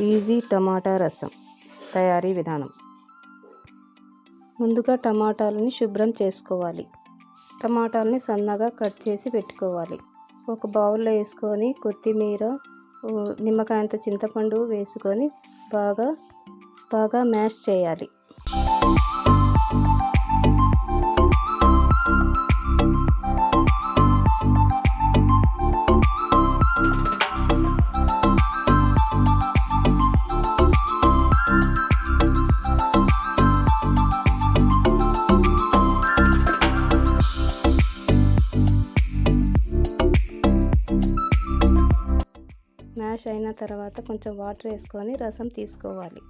Easy టమాటా రసం తయారీ విధానం. ముందుగా టమాటాలని శుభ్రం చేసుకోవాలి. టమాటాలని సన్నగా కట్ చేసి పెట్టుకోవాలి. ఒక బౌల్లో వేసుకొని కొత్తిమీర, నిమ్మకాయంత చింతపండు వేసుకొని బాగా మ్యాష్ చేయాలి. మ్యాష్ అయిన తర్వాత కొంచెం వాటర్ వేసుకొని రసం తీసుకోవాలి.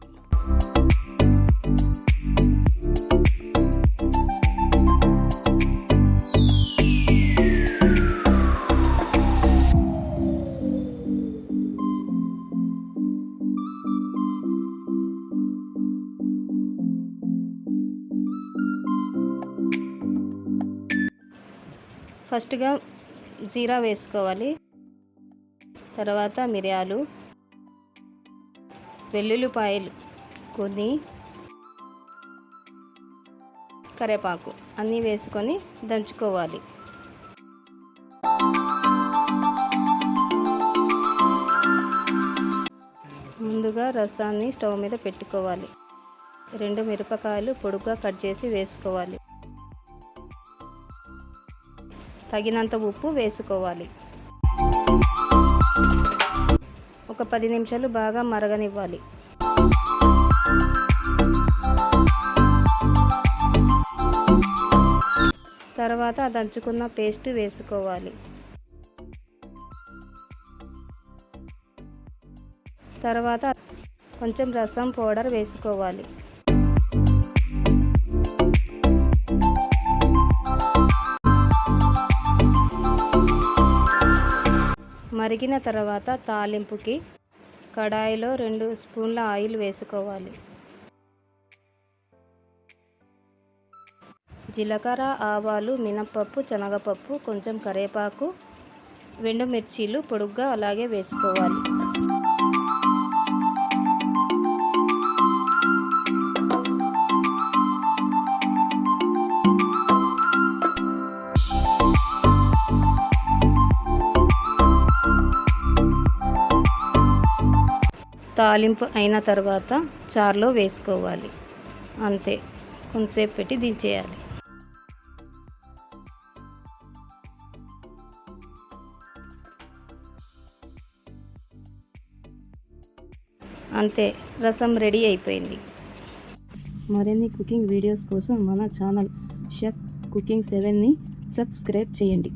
ఫస్ట్గా జీరా వేసుకోవాలి. తర్వాత మిరియాలు, వెల్లుల్లిపాయలు కొన్ని, కరివేపాకు అన్నీ వేసుకొని దంచుకోవాలి. ముందుగా రసాన్ని స్టవ్ మీద పెట్టుకోవాలి. 2 మిరపకాయలు పొడుగ్గా కట్ చేసి వేసుకోవాలి. తగినంత ఉప్పు వేసుకోవాలి. ఒక 10 నిమిషాలు బాగా మరగనివ్వాలి. తర్వాత దంచుకున్న పేస్ట్ వేసుకోవాలి. తర్వాత కొంచెం రసం పౌడర్ వేసుకోవాలి. మరిగిన తర్వాత తాలింపుకి కడాయిలో 2 స్పూన్ల ఆయిల్ వేసుకోవాలి. జీలకర్ర, ఆవాలు, మినపప్పు, శనగపప్పు, కొంచెం కరివేపాకు, ఎండుమిర్చీలు పొడుగ్గా అలాగే వేసుకోవాలి. తాలింపు అయిన తర్వాత చారులో వేసుకోవాలి. అంతే, కొంతసేపు పెట్టి దించేయాలి. అంతే, రసం రెడీ అయిపోయింది. మరిన్ని కుకింగ్ వీడియోస్ కోసం మన ఛానల్ షెఫ్ కుకింగ్ 7ని సబ్స్క్రైబ్ చేయండి.